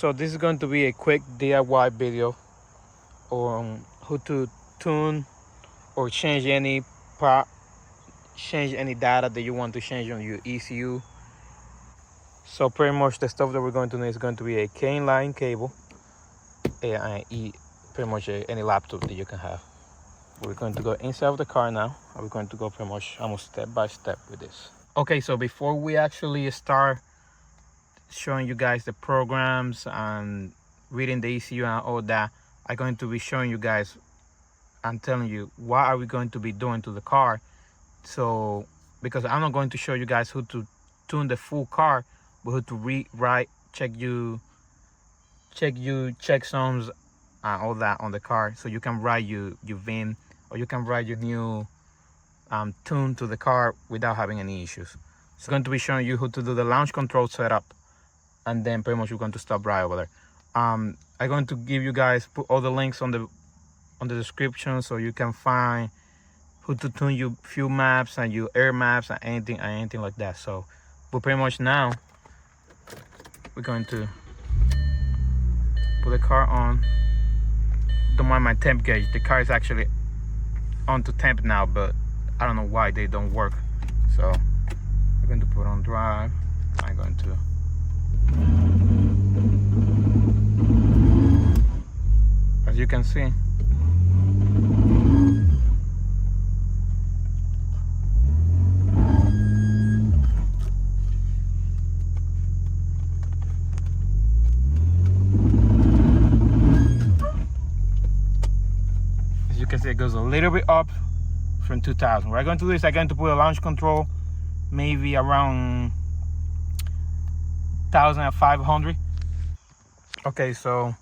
So this is going to be a quick DIY video on how to tune or change any data that you want to change on your ECU. So pretty much the stuff that we're going to need is going to be a K-line cable and pretty much any laptop that you can have. We're going to go inside of the car now, and we're going to go pretty much almost step by step with this. Okay, so before we actually start showing you guys the programs and reading the ECU and all that, I'm going to be showing you guys and telling you what are we going to be doing to the car. So because I'm not going to show you guys how to tune the full car, but how to checksums and all that on the car, so you can write your VIN, or you can write your new tune to the car without having any issues. So it's going to be showing you how to do the launch control setup, and then pretty much we're going to stop right over there. I'm going to give you guys, put all the links on the description, so you can find how to tune your fuel maps and your air maps and anything like that. So but pretty much now we're going to put the car on. Don't mind my temp gauge, the car is actually on to temp now, but I don't know why they don't work. So we're going to put on drive. I'm going to as you can see, it goes a little bit up from 2000. What I'm going to do is I'm going to put a launch control maybe around 1500. Okay, so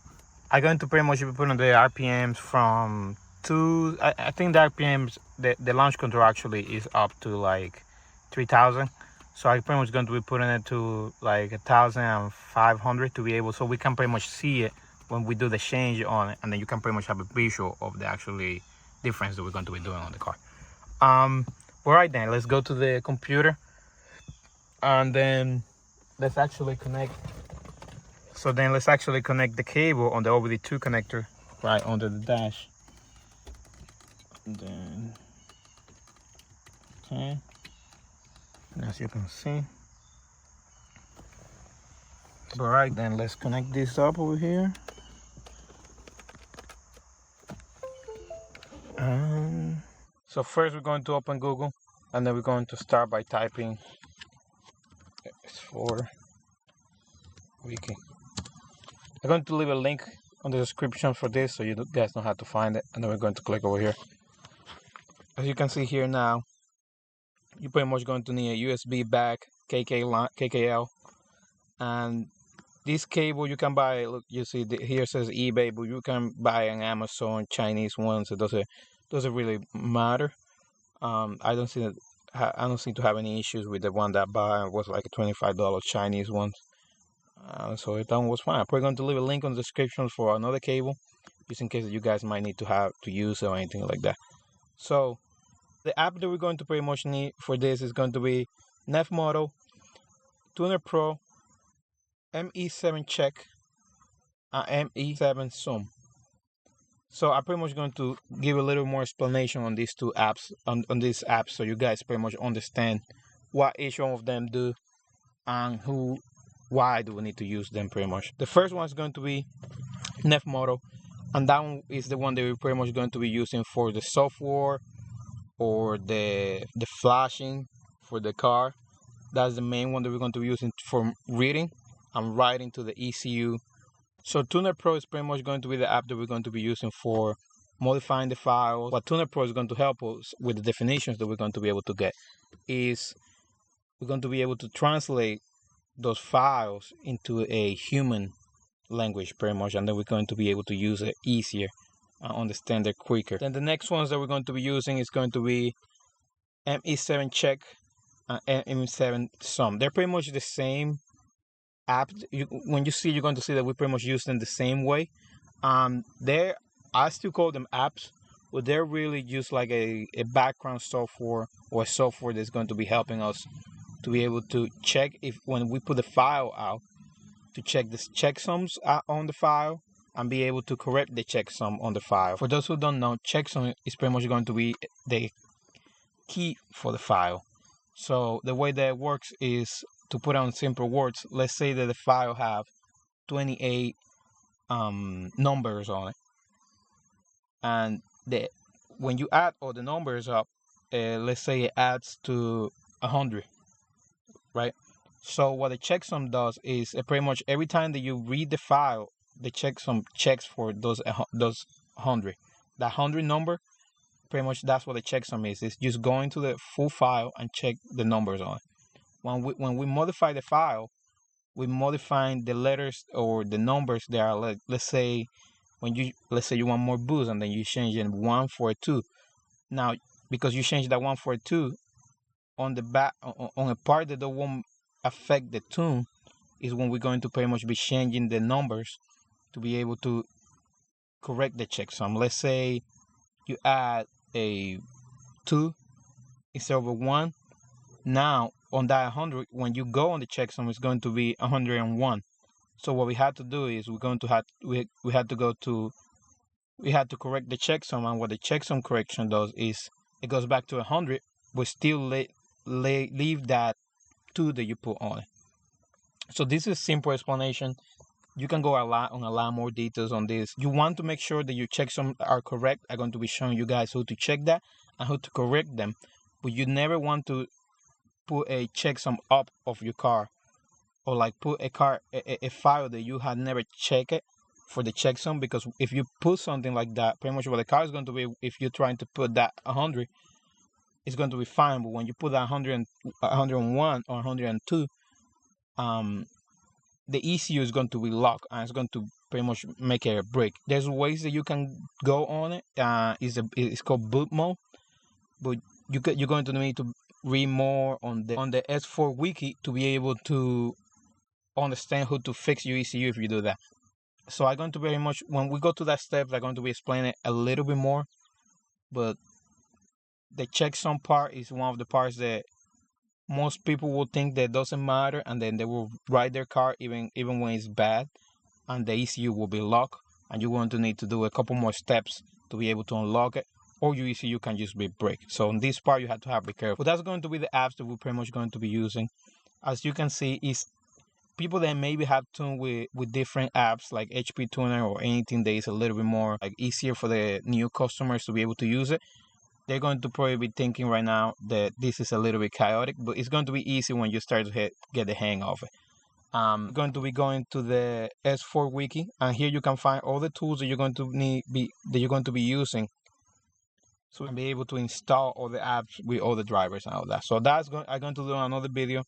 I'm going to pretty much be putting the RPMs from I think the RPMs, the launch control actually is up to like 3000. So I'm pretty much going to be putting it to like 1500 to be able, so we can pretty much see it when we do the change on it, and then you can pretty much have a visual of the actually difference that we're going to be doing on the car. All right, then let's go to the computer, and then let's actually connect. So then let's actually connect the cable on the OBD2 connector right under the dash. And then okay, and as you can see. All right, then let's connect this up over here. So first we're going to open Google, and then we're going to start by typing S4 wiki. I'm going to leave a link on the description for this, so you guys know how to find it, and then we're going to click over here. As you can see here now, you're pretty much going to need a USB back, KKL, and this cable you can buy. Look, you see here says eBay, but you can buy on Amazon Chinese ones. It doesn't really matter. I don't seem to have any issues with the one that I bought. It was like a $25 Chinese one. So that one was fine. I'm probably going to leave a link on the description for another cable, just in case you guys might need to use it or anything like that. So the app that we're going to pretty much need for this is going to be NefMoto, TunerPro, ME7 check, and ME7 zoom. So I'm pretty much going to give a little more explanation on these two apps, on these apps, so you guys pretty much understand what each one of them do and why do we need to use them pretty much. The first one is going to be NefMoto, and that one is the one that we're pretty much going to be using for the software or the flashing for the car. That's the main one that we're going to be using for reading and writing to the ECU. So TunerPro is pretty much going to be the app that we're going to be using for modifying the files. What TunerPro is going to help us with the definitions that we're going to be able to get is we're going to be able to translate those files into a human language pretty much, and then we're going to be able to use it easier and understand it quicker. Then the next ones that we're going to be using is going to be ME7 check and ME7 sum. They're pretty much the same app. When you see, you're going to see that we pretty much use them the same way. I still call them apps, but they're really just like a background software or a software that's going to be helping us to be able to check if when we put the file out, to check the checksums on the file and be able to correct the checksum on the file. For those who don't know, checksum is pretty much going to be the key for the file. So the way that it works is, to put on simple words, let's say that the file have 28 numbers on it, and when you add all the numbers up, let's say it adds to 100, right? So what the checksum does is, pretty much every time that you read the file, the checksum checks for those 100. That 100 number, pretty much that's what the checksum is. It's just going to the full file and check the numbers on it. When we modify the file, we modifying the letters or the numbers that are, like, let's say you want more boost, and then you change it 1 for a 2. Now, because you change that 1 for a 2, on the back, on a part that won't affect the tune, is when we're going to pretty much be changing the numbers to be able to correct the checksum. Let's say you add a 2 instead of a 1. Now on that 100, when you go on the checksum, it's going to be 101. So what we had to do is we had to correct the checksum, and what the checksum correction does is it goes back to 100, but still leave that 2 that you put on it. So this is a simple explanation. You can go a lot more details on this. You want to make sure that your checksums are correct. I'm going to be showing you guys how to check that and how to correct them. But you never want to put a checksum up of your car, or like put a file that you had never checked it for the checksum, because if you put something like that, pretty much what the car is going to be, if you're trying to put that 100, it's going to be fine. But when you put that 100, 101 or 102, the ECU is going to be locked, and it's going to pretty much make it a break. There's ways that you can go on it. It's called boot mode, but you're going to need to read more on the S4 wiki to be able to understand how to fix your ECU if you do that. So I'm going to very much, when we go to that step, I'm going to be explaining it a little bit more. But the checksum part is one of the parts that most people will think that doesn't matter, and then they will ride their car even when it's bad, and the ECU will be locked, and you're going to need to do a couple more steps to be able to unlock it, or your ECU can just be break. So in this part, you have to be careful. But that's going to be the apps that we're pretty much going to be using. As you can see, is people that maybe have tuned with different apps like HP Tuner or anything that is a little bit more like easier for the new customers to be able to use it. They're going to probably be thinking right now that this is a little bit chaotic, but it's going to be easy when you start to get the hang of it. I'm going to be going to the S4 wiki, and here you can find all the tools that you're going to be using, so you'll be able to install all the apps with all the drivers and all that. So I'm going to do another video.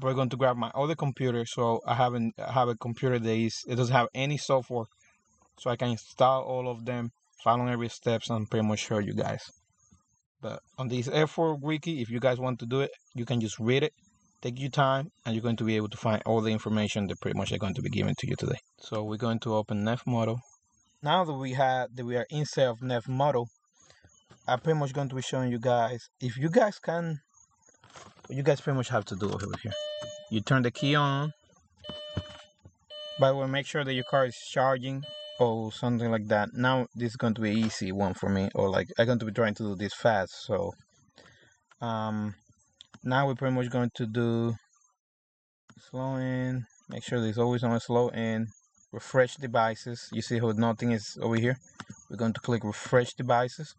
We're going to grab my other computer, so I have a computer that it doesn't have any software, so I can install all of them, following every steps, and pretty much show you guys. But on this S4 wiki, if you guys want to do it, you can just read it, take your time, and you're going to be able to find all the information that pretty much I'm going to be giving to you today. So we're going to open NefMoto. Now that we are inside of NefMoto, I'm pretty much going to be showing you guys, if you guys can, what you guys pretty much have to do over here. You turn the key on. By the way, make sure that your car is charging or something like that. Now this is going to be an easy one for me, or like I'm going to be trying to do this fast. So now we're pretty much going to do slow in. Make sure there's always on slow in. Refresh devices. You see how nothing is over here? We're going to click refresh devices,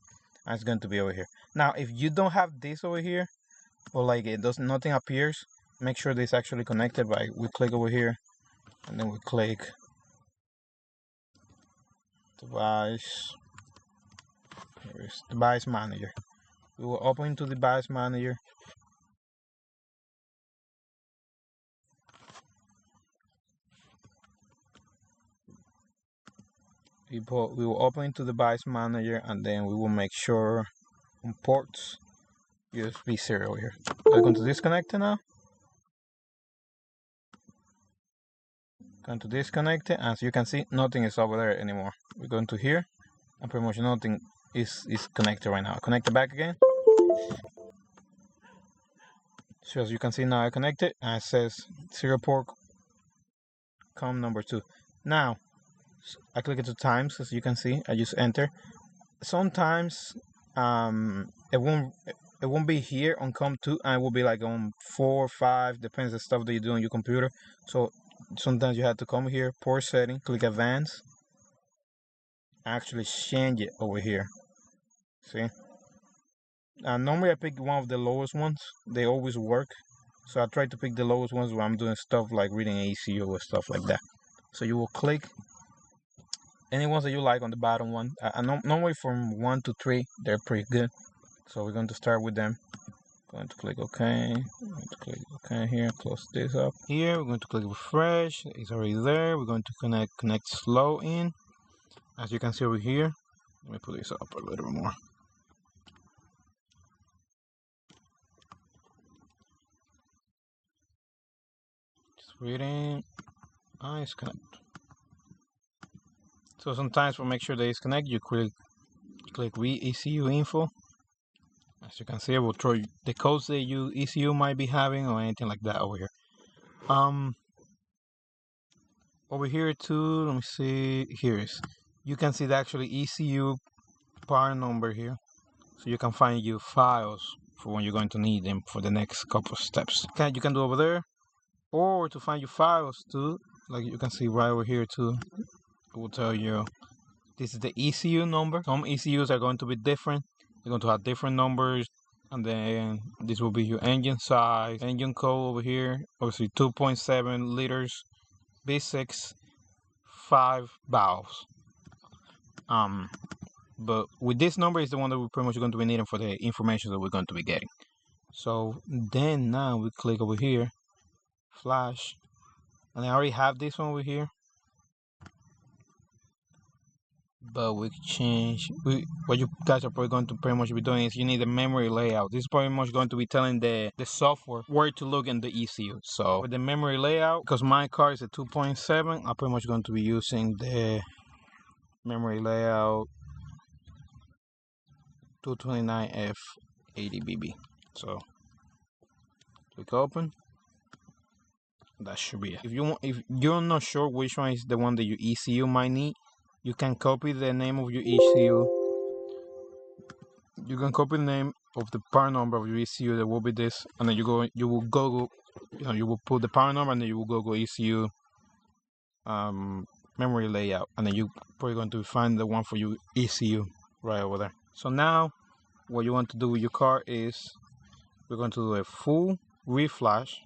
and it's going to be over here. Now if you don't have this over here, or like nothing appears, make sure this is actually connected. By we click over here, and then we click device. Here's device manager. We will open to device manager. We will open to device manager, and then we will make sure on ports USB serial here. I'm going to disconnect it now. Going to disconnect it. As you can see, nothing is over there anymore. We're going to here, and pretty much nothing is connected right now. Connect it back again. So as you can see now, I connected, and it says serial port checksum number 2. Now, I click into times, as you can see. I just enter. Sometimes it won't be here on COM2, and it will be like on 4 or 5, depends on the stuff that you do on your computer. So sometimes you have to come here, port setting, click advanced, actually change it over here. See? Normally I pick one of the lowest ones. They always work. So I try to pick the lowest ones when I'm doing stuff like reading ECU or stuff like that. So you will click any ones that you like on the bottom one. Normally from 1 to 3, they're pretty good. So we're going to start with them. Going to click OK. Going to click OK here. Close this up. Here we're going to click refresh. It's already there. We're going to connect slow in. As you can see over here. Let me put this up a little bit more. Just reading. It's connected. So sometimes for make sure that it's connected, you click read ECU info. As you can see, it will throw you the codes that your ECU might be having or anything like that over here. Over here too, let me see. You can see the actually ECU part number here, so you can find your files for when you're going to need them for the next couple of steps. Okay, you can do over there, or to find your files too, like you can see right over here too. It will tell you this is the ECU number. Some ECUs are going to be different. They're going to have different numbers. And then this will be your engine size, engine code over here. Obviously 2.7 liters, V6, 5 valves. But with this number is the one that we're pretty much going to be needing for the information that we're going to be getting. So then now we click over here, flash, and I already have this one over here. But we change. What you guys are probably going to pretty much be doing is you need a memory layout. This is pretty much going to be telling the software where to look in the ECU. So with the memory layout, because my car is a 2.7, I'm pretty much going to be using the memory layout 229F80BB. So click open. That should be it. If you're not sure which one is the one that your ECU might need, you can copy the name of your ECU. You can copy the name of the part number of your ECU. That will be this, and then you will put the part number, and then you will Google ECU memory layout, and then you probably going to find the one for your ECU right over there. So now, what you want to do with your car is we're going to do a full reflash.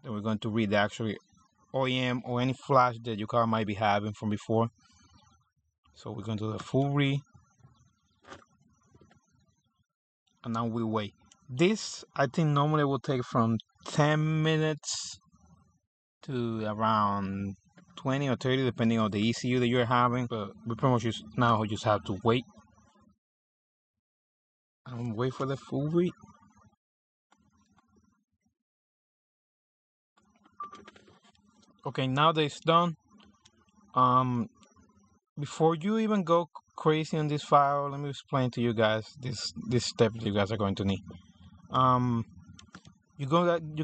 Then we're going to read the actual OEM or any flash that your car might be having from before. So we're going to do a full read. And now we wait. This, I think, normally will take from 10 minutes to around 20 or 30, depending on the ECU that you're having. But we pretty much just have to wait. And wait for the full read. Okay, now that it's done, before you even go crazy on this file, let me explain to you guys this step you guys are going to need. You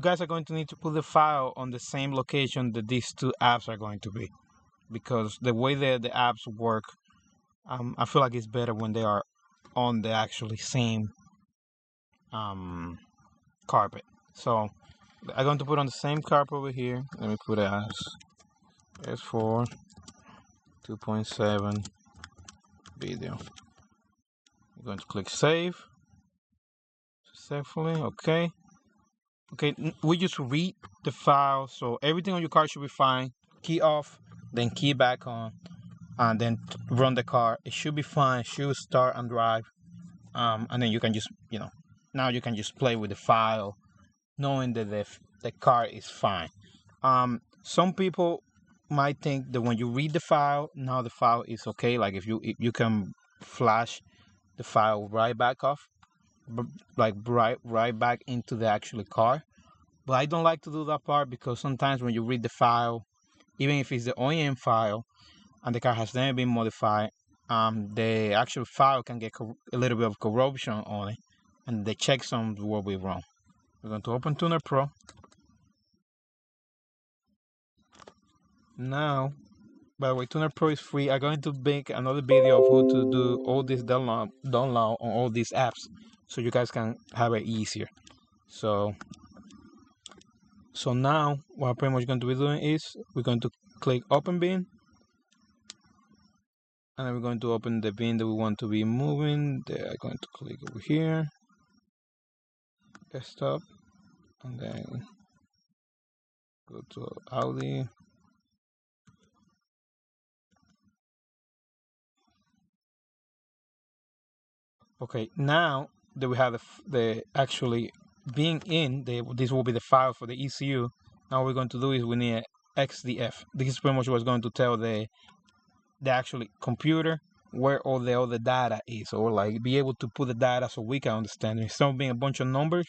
guys are going to need to put the file on the same location that these two apps are going to be, because the way that the apps work, I feel like it's better when they are on the actually same carpet. So I'm going to put on the same carpet over here. Let me put it as S4 2.7 video. I'm going to click save successfully. Okay, we just read the file, so everything on your car should be fine. Key off, then key back on, and then run the car. It should be fine. It should start and drive, and then you can just now you can just play with the file, knowing that the car is fine. Some people might think that when you read the file, now the file is okay. Like if you can flash the file right back off, like right back into the actual car. But I don't like to do that part, because sometimes when you read the file, even if it's the OEM file and the car has never been modified, the actual file can get a little bit of corruption on it, and the checksums will be wrong. We're going to open TunerPro. Now, by the way, TunerPro is free. I'm going to make another video of how to do all this download on all these apps, so you guys can have it easier. So now what I'm pretty much going to be doing is we're going to click Open Bin, and then we're going to open the bin that we want to be moving. There, I'm going to click over here, desktop, and then go to Audi. Okay, now that we have the actually being in, this will be the file for the ECU. Now what we're going to do is we need XDF. This is pretty much what's going to tell the actually computer where all the other data is, or like be able to put the data so we can understand it. Instead of being a bunch of numbers,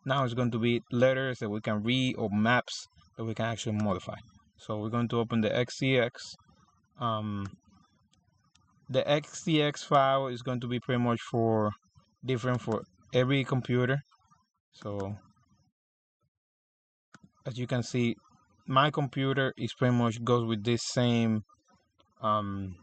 now it's going to be letters that we can read or maps that we can actually modify. So we're going to open the XDX. The XDX file is going to be pretty much different for every computer. So as you can see, my computer is pretty much goes with this same XDF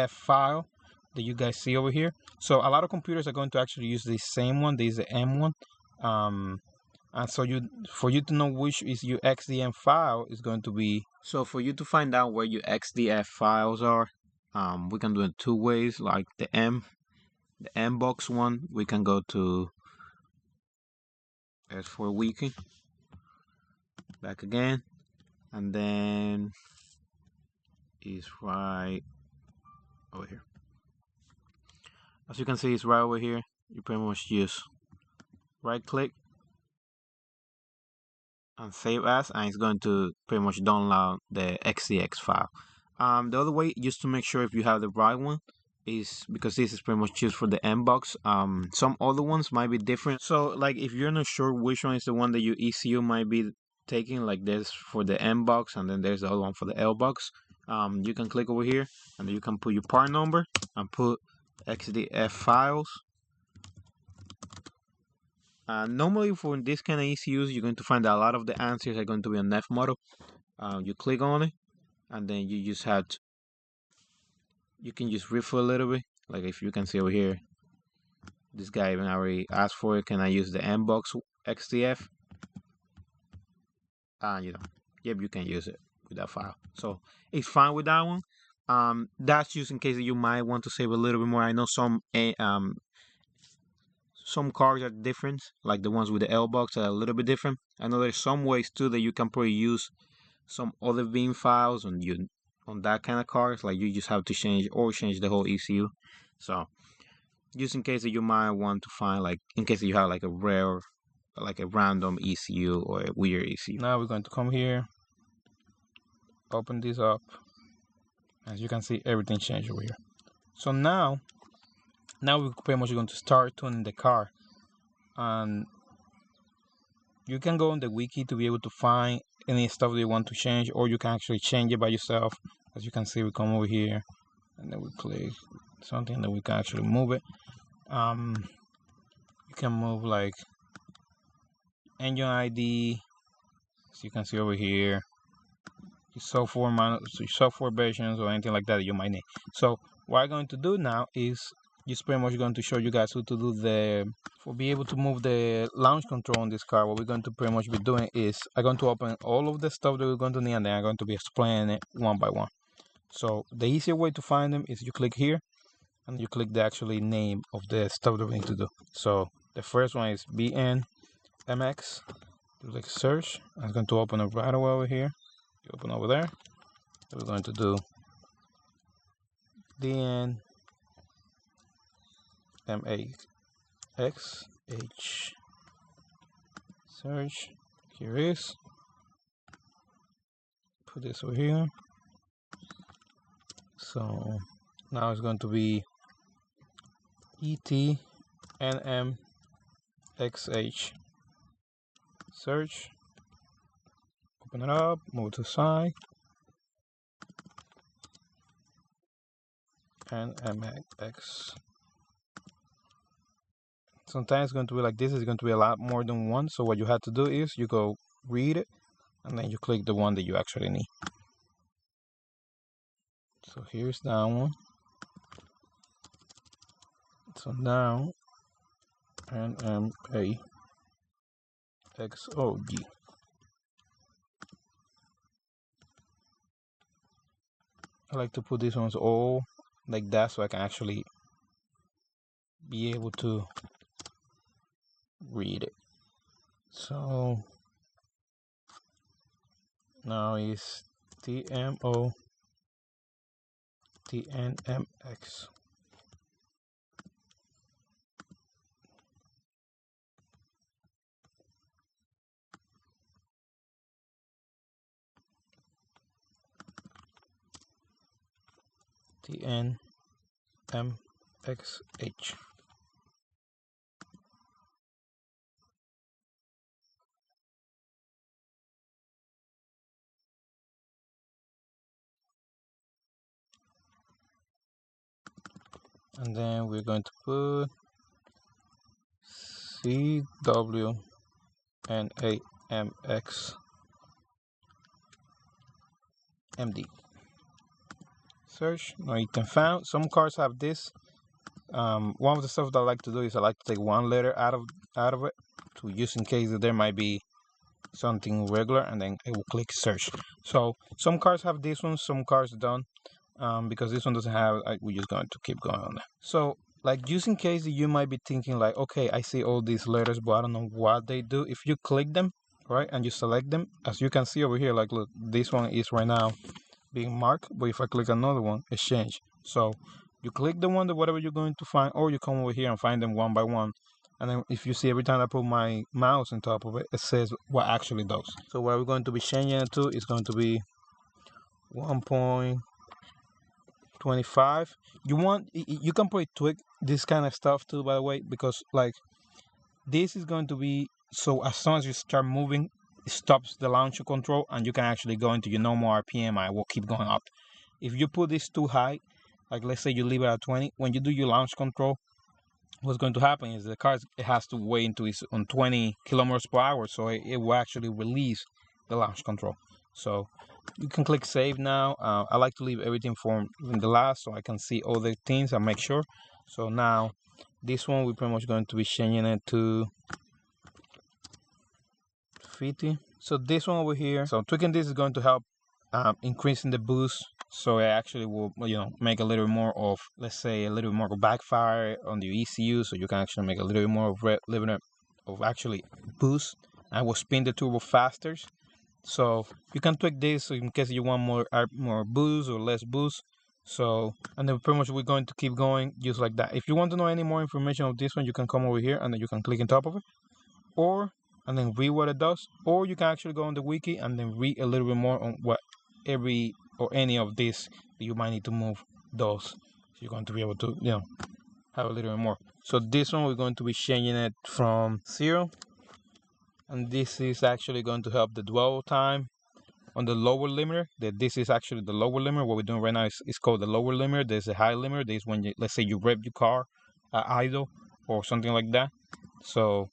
file that you guys see over here. So a lot of computers are going to actually use the same one. This is the M one. And so for you to know which is your XDF file is going to be, so for you to find out where your XDF files are, we can do it two ways. Like the M box one, we can go to S4 Wiki, back again, and then is right over here. As you can see, it's right over here. You pretty much just right click and save as, and it's going to pretty much download the XDX file. The other way, just to make sure if you have the right one, is because this is pretty much used for the M box. Some other ones might be different. So like if you're not sure which one is the one that your ECU might be taking, like this for the M box, and then there's the other one for the L box. You can click over here, and then you can put your part number and put XDF files. Normally for this kind of ECUs, you're going to find that a lot of the answers are going to be on NefMoto. You click on it, and then you just have to, you can just riffle a little bit. Like if you can see over here, this guy even already asked for it. Can I use the Mbox XDF? And yep, you can use it with that file. So it's fine with that one. That's just in case you might want to save a little bit more. I know some cards are different, like the ones with the L box are a little bit different. I know there's some ways too that you can probably use some other bin files on that kind of cards. Like you just have to change the whole ECU. So just in case that you might want to find, like in case you have like a rare, like a random ECU or a weird ECU. Now we're going to come here, open this up. As you can see, everything changed over here. So now we're pretty much going to start tuning the car, and you can go on the wiki to be able to find any stuff that you want to change, or you can actually change it by yourself. As you can see, we come over here and then we click something that we can actually move it. You can move like engine ID, as you can see over here, software versions or anything like that you might need. So what I'm going to do now is just pretty much going to show you guys how to do be able to move the launch control on this car. What we're going to pretty much be doing is I'm going to open all of the stuff that we're going to need, and then I'm going to be explaining it one by one. So the easier way to find them is you click here and you click the actually name of the stuff that we need to do. So the first one is BNMX. You click search. I'm going to open it right away over here. You open over there. We're going to do DNMAXH search. Here is. Put this over here. So now it's going to be ETNMXH search. Open it up, move to the side, and MX. Sometimes it's going to be like this. It's going to be a lot more than one. So what you have to do is you go read it, and then you click the one that you actually need. So here's that one. So now NMAXOG. I like to put these ones all like that so I can actually be able to read it. So now it's TMO TNMX. TNMXH. And then we're going to put CWNAMX MD. Search. Now you can find some cars have this. One of the stuff that I like to do is I like to take one letter out of it to use in case that there might be something regular, and then I will click search. So some cars have this one, some cars don't. Because this one doesn't have, we're just going to keep going on that. So like just in case you might be thinking like, okay, I see all these letters, but I don't know what they do. If you click them, right, and you select them, as you can see over here, like look, this one is right now being marked, but if I click another one, it's changed. So you click the one that whatever you're going to find, or you come over here and find them one by one. And then if you see every time I put my mouse on top of it, it says what actually does. So what we're going to be changing it to is going to be 1.25. You can probably tweak this kind of stuff too, by the way, because like this is going to be, so as soon as you start moving, it stops the launcher control and you can actually go into your normal RPM and it will keep going up. If you put this too high, like let's say you leave it at 20, when you do your launch control, what's going to happen is the car, it has to wait until it's on 20 kilometers per hour, so it will actually release the launch control. So you can click save now. I like to leave everything from the last so I can see all the things and make sure. So now this one we're pretty much going to be changing it to 50. So this one over here, so tweaking this is going to help increasing the boost, so it actually will make a little more of, let's say, a little more backfire on the ECU, so you can actually make a little bit more of actually boost, and will spin the turbo faster. So you can tweak this in case you want more boost or less boost. So, and then pretty much we're going to keep going just like that. If you want to know any more information of this one, you can come over here and then you can click on top of it, and then read what it does, or you can actually go on the wiki and then read a little bit more on what every or any of this that you might need to move does. So you're going to be able to have a little bit more. So this one we're going to be changing it from 0, and this is actually going to help the dwell time on the lower limiter. That this is actually the lower limiter. What we're doing right now is called the lower limiter. There's a high limiter. There's when let's say you rev your car idle or something like that. So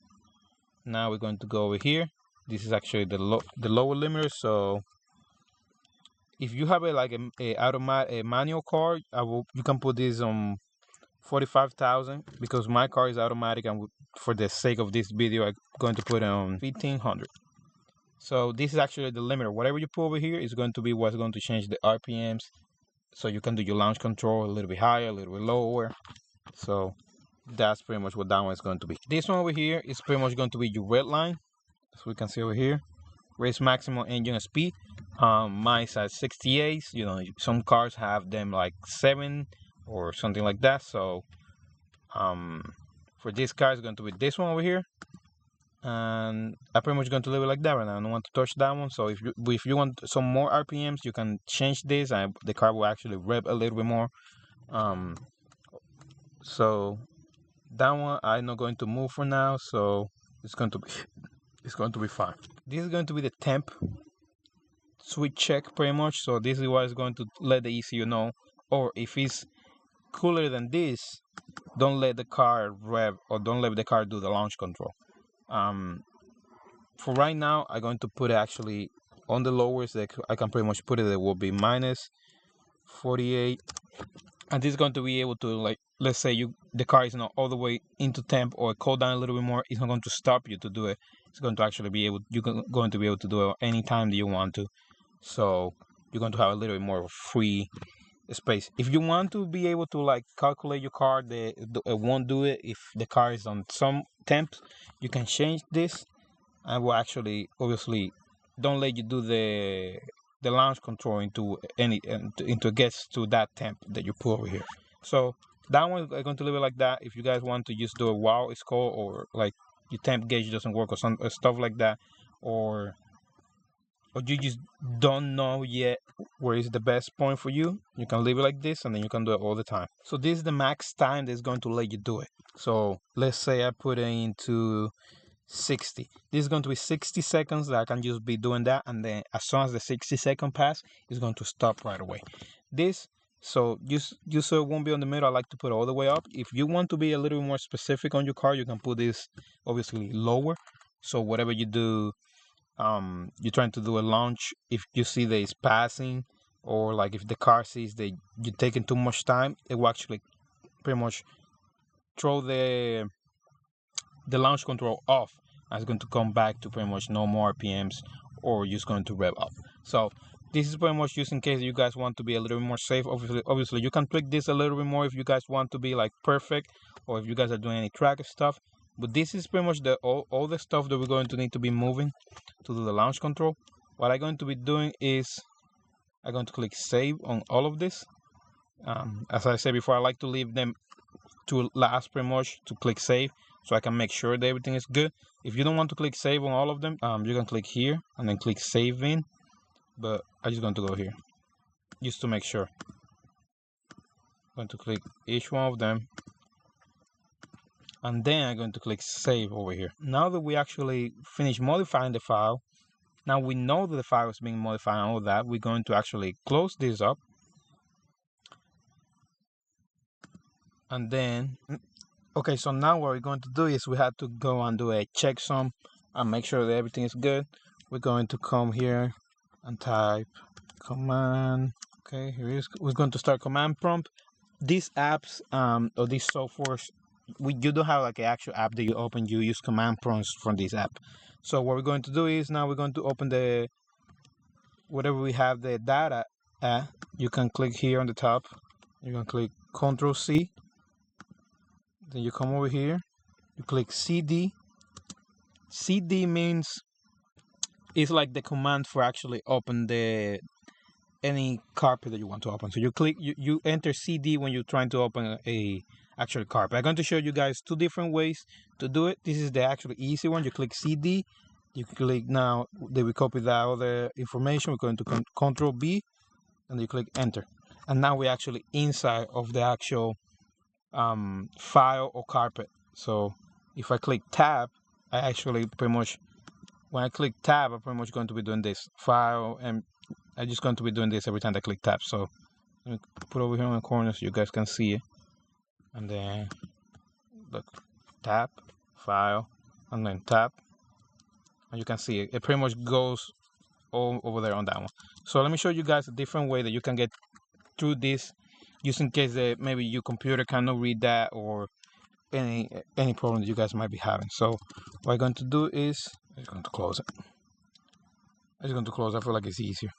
now we're going to go over here. This is actually the lower limiter. So if you have a manual car, you can put this on 45,000, because my car is automatic, and for the sake of this video I'm going to put it on 1500. So this is actually the limiter. Whatever you put over here is going to be what's going to change the RPMs, so you can do your launch control a little bit higher, a little bit lower. So that's pretty much what that one is going to be. This one over here is pretty much going to be your red line, as we can see over here. Race maximum engine speed. Mine's at 68. Some cars have them like 7 or something like that. So for this car, it's going to be this one over here, and I'm pretty much going to leave it like that right now. I don't want to touch that one. So if you want some more RPMs, you can change this, and the car will actually rev a little bit more. So that one I'm not going to move for now. So it's going to be fine. This is going to be the temp switch check pretty much. So this is what is going to let the ECU know, or if it's cooler than this, don't let the car rev, or don't let the car do the launch control. for right now, I'm going to put it actually on the lowest that I can pretty much put it. It will be minus 48, and this is going to be able to, like, let's say the car is not all the way into temp or cool down a little bit more. It's not going to stop you to do it. It's going to actually be able. You're going to be able to do it anytime that you want to. So you're going to have a little bit more free space. If you want to be able to like calculate your car, it won't do it. If the car is on some temps, you can change this, and will actually obviously don't let you do the launch control into it gets to that temp that you put over here. So that one I'm going to leave it like that. If you guys want to just do a wow it's called, or like your temp gauge doesn't work or some stuff like that, or you just don't know yet where is the best point for you, you can leave it like this, and then you can do it all the time. So this is the max time that's going to let you do it. So let's say I put it into 60. This is going to be 60 seconds that I can just be doing that, and then as soon as the 60-second pass, it's going to stop right away. So just so it won't be on the middle, I like to put it all the way up. If you want to be a little more specific on your car, you can put this obviously lower. So whatever you do, you're trying to do a launch, if you see that it's passing, or like if the car sees that you're taking too much time, it will actually pretty much throw the launch control off, and it's going to come back to pretty much no more RPMs, or just going to rev up. So this is pretty much just in case you guys want to be a little bit more safe. Obviously you can tweak this a little bit more if you guys want to be like perfect, or if you guys are doing any track stuff. But this is pretty much all the stuff that we're going to need to be moving to do the launch control. What I'm going to be doing is I'm going to click save on all of this. As I said before, I like to leave them to last pretty much to click save, so I can make sure that everything is good. If you don't want to click save on all of them, you can click here and then click save in. But I'm just going to go here just to make sure. I'm going to click each one of them, and then I'm going to click save over here. Now that we actually finished modifying the file, now we know that the file is being modified and all that, we're going to actually close this up. And then, okay, so now what we're going to do is we have to go and do a checksum and make sure that everything is good. We're going to come here and type command. Okay, here it is. We're going to start command prompt. These apps or these softwares, you don't have like an actual app that you open. You use command prompts from this app. So what we're going to do is now we're going to open whatever we have the data at. You can click here on the top. You can click Control C. Then you come over here. You click CD. CD means it's like the command for actually open any carpet that you want to open. So you enter CD when you're trying to open a actual carpet. I'm going to show you guys two different ways to do it. This is the actually easy one. You click CD. You click now. Then we copy that other information. We're going to Control B, and you click enter. And now we're actually inside of the actual file or carpet. So if I click tab, I actually pretty much, when I click tab, I'm pretty much going to be doing this file, and I'm just going to be doing this every time I click tab. So let me put over here on the corner so you guys can see it. And then look, tab, file, and then tab. And you can see it. It pretty much goes all over there on that one. So let me show you guys a different way that you can get through this, just in case that maybe your computer cannot read that, or any problem that you guys might be having. So what I'm going to do is I'm just going to close it. I'm just going to close. I feel like it's easier.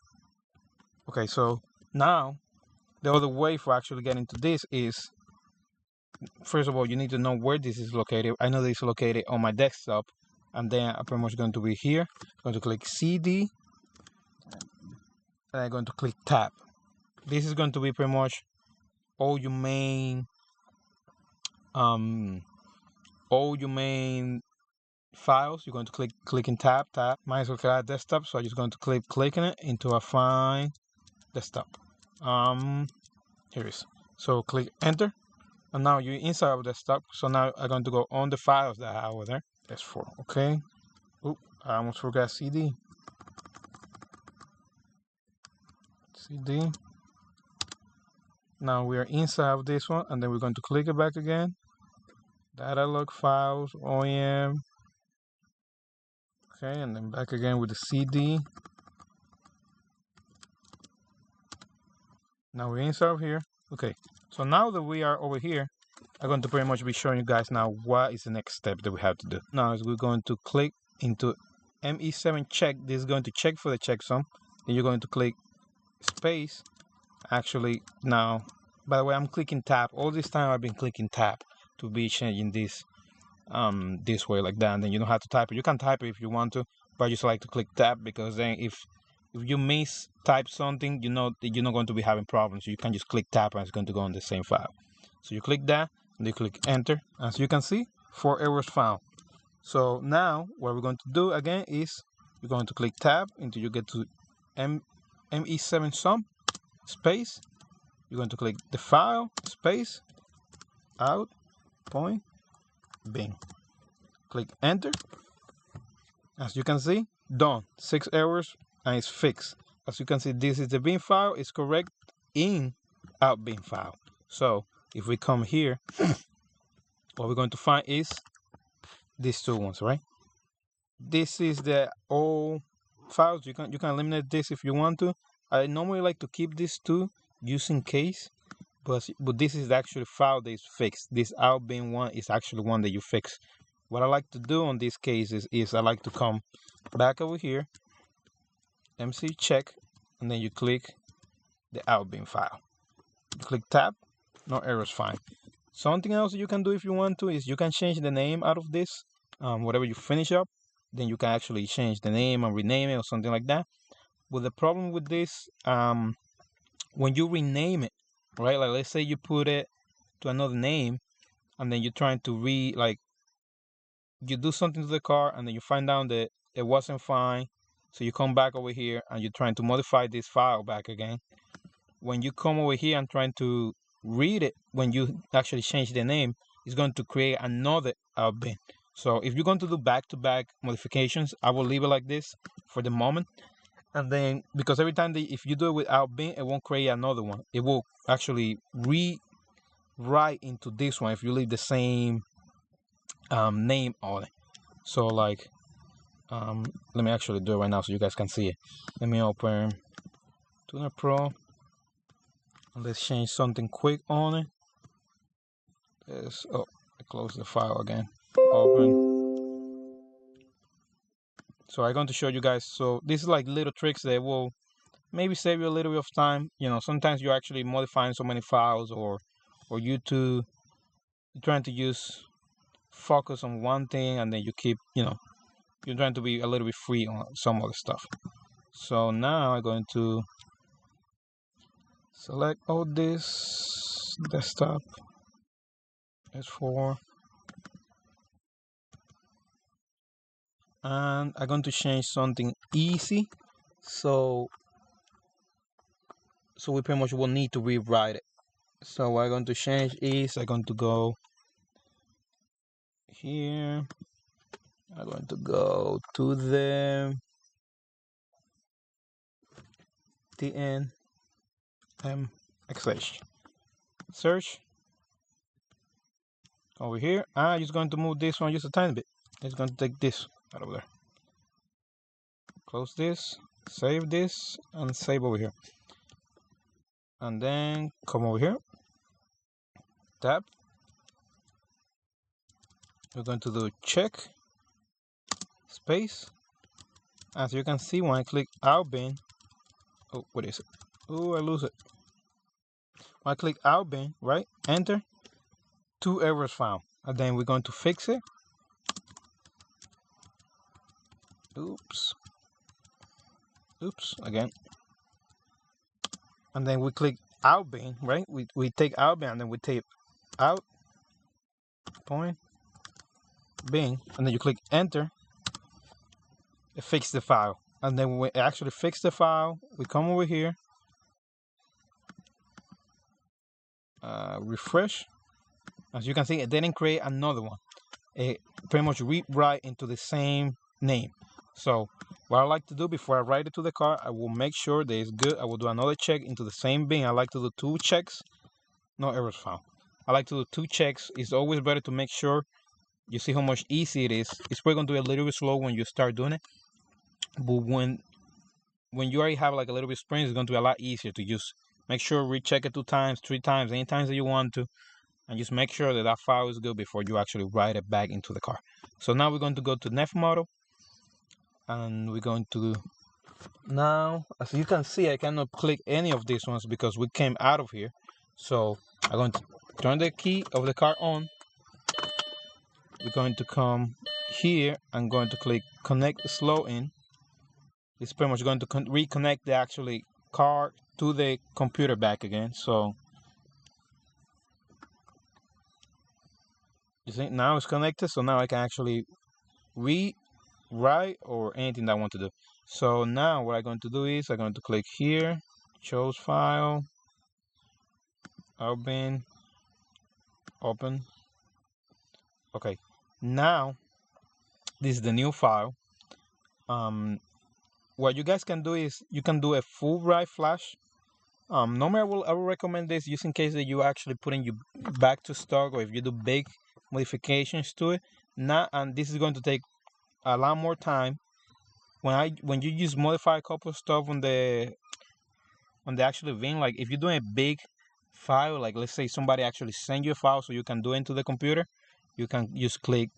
Okay, so now the other way for actually getting to this is, first of all, you need to know where this is located. I know this is located on my desktop, and then I'm pretty much going to be here. I'm going to click CD, and I'm going to click tab. This is going to be pretty much all your main files. You're going to click in tab. Mine is located at desktop, so I'm just going to clicking it into a fine desktop. Here it is. So click enter, and now you're inside of desktop. So now I'm going to go on the files that I have over there. S4. Okay. Oop, I almost forgot CD. CD. Now we are inside of this one, and then we're going to click it back again. Data log files, OEM. Okay, and then back again with the CD. Now we're inside of here. Okay, so now that we are over here, I'm going to pretty much be showing you guys now what is the next step that we have to do. Now is we're going to click into ME7 check. This is going to check for the checksum. Then you're going to click space. Actually, now, by the way, I'm clicking tab. All this time I've been clicking tab to be changing this way like that. And then you don't have to type it. You can type it if you want to, but I just like to click tab because then if you mistype something, you know that you're not going to be having problems. So you can just click tab and it's going to go on the same file. So you click that and you click enter. As you can see, 4 errors found. So now what we're going to do again is you're going to click tab until you get to ME7 sum space. You're going to click the file space out point bin. Click enter. As you can see, done. 6 errors and it's fixed. As you can see, this is the bin file. It's correct in out bin file. So if we come here, what we're going to find is these two ones, right? This is the old files. You can eliminate this if you want to. I normally like to keep these two just in case, but this is actually file that is fixed. This out bin one is actually one that you fix. What I like to do on these cases is I like to come back over here, MC check, and then you click the out bin file. You click tab, no errors, fine. Something else you can do if you want to is you can change the name out of this. Whatever you finish up, then you can actually change the name and rename it or something like that. But the problem with this, when you rename it, right? Like let's say you put it to another name, and then you're trying to you do something to the car, and then you find out that it wasn't fine. So you come back over here and you're trying to modify this file back again. When you come over here and trying to read it, when you actually change the name, it's going to create another out bin. So if you're going to do back-to-back modifications, I will leave it like this for the moment. And then, because every time if you do it with out bin, it won't create another one. It will actually rewrite into this one if you leave the same name on it. So like, let me actually do it right now so you guys can see it. Let me open TunerPro. Let's change something quick on it. I close the file again. Open. So I'm going to show you guys. So this is like little tricks that will maybe save you a little bit of time. You know, sometimes you're actually modifying so many files, or you're trying to focus on one thing, and then you keep, you're trying to be a little bit free on some other stuff. So now I'm going to select all this desktop S4, and I'm going to change something easy, so we pretty much will need to rewrite it. So what I'm going to change is I'm going to go here. I'm going to go to the TNM search over here. I'm just going to move this one just a tiny bit. It's going to take this out over there. Close this, save this, and save over here. And then come over here, tab. We're going to do check space. As you can see, when I click out bin, oh, what is it? Oh, I lose it. When I click out bin, right, enter, 2 errors found. And then we're going to fix it. Oops, again. And then we click out bin, right? We take out bin, and then we type out point bin, and then you click enter. It fixed the file. And then when we actually fix the file, we come over here, refresh. As you can see, it didn't create another one. It pretty much rewrite into the same name. So what I like to do before I write it to the car, I will make sure that it's good. I will do another check into the same bin. I like to do 2 checks, no errors found. I like to do 2 checks. It's always better to make sure you see how much easy it is. It's probably going to be a little bit slow when you start doing it, but when you already have like a little bit of experience, it's going to be a lot easier to just make sure recheck it 2 times, 3 times, any times that you want to, and just make sure that that file is good before you actually write it back into the car. So now we're going to go to NefMoto, and we're going to, now as you can see, I cannot click any of these ones because we came out of here. So I'm going to turn the key of the car on. We're going to come here. I'm going to click connect the slow in. It's pretty much going to reconnect the actually car to the computer back again. So you see now it's connected, so now I can actually rewrite or anything that I want to do. So now what I'm going to do is I'm going to click here, choose file, open. Okay, now this is the new file. What you guys can do is you can do a full write flash. Normally I will recommend this just in case that you actually putting you back to stock, or if you do big modifications to it. And this is going to take a lot more time. When you just modify a couple of stuff on the actual VIN, like if you're doing a big file, like let's say somebody actually send you a file so you can do it into the computer, you can just click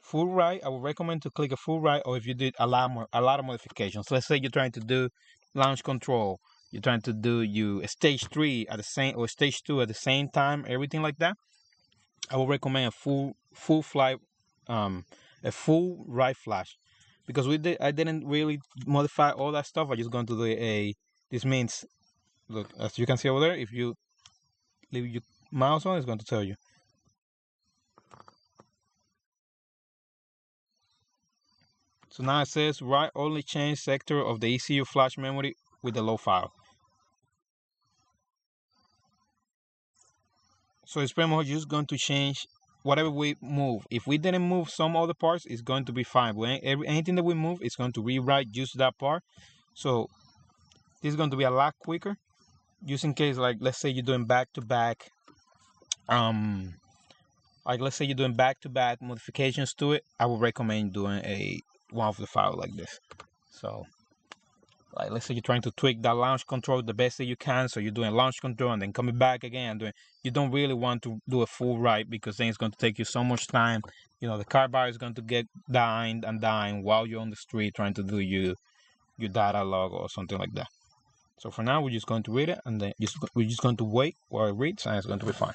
full write. I would recommend to click a full write, or if you did a lot of modifications. Let's say you're trying to do launch control, you're trying to do stage 3 at the same, or stage 2 at the same time, everything like that. I would recommend a full write flash, because I didn't really modify all that stuff. I just going to do this means, look, as you can see over there, if you leave your mouse on, it's going to tell you. So now it says write only change sector of the ECU flash memory with the low file. So it's pretty much just going to change whatever we move. If we didn't move some other parts, it's going to be fine. But anything that we move, it's going to rewrite just that part. So this is going to be a lot quicker. Just in case, like let's say you're doing back-to-back, like let's say you're doing back-to-back modifications to it, I would recommend doing one of the file like this. So like let's say you're trying to tweak that launch control the best that you can, so you're doing launch control and then coming back again and you don't really want to do a full write, because then it's going to take you so much time. The car buyer is going to get dying while you're on the street trying to do your data log or something like that. So for now, we're just going to read it, and then we're just going to wait while it reads, and it's going to be fine.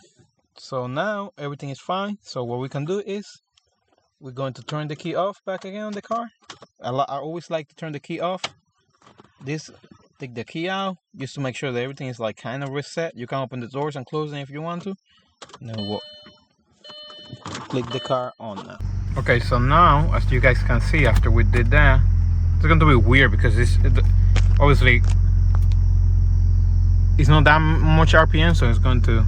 So now everything is fine. So what we can do is we're going to turn the key off back again on the car. I always like to turn the key off. Take the key out just to make sure that everything is like kind of reset. You can open the doors and close them if you want to. And then we'll click the car on now. Okay, so now as you guys can see, after we did that, it's going to be weird because obviously it's not that much RPM, so it's going to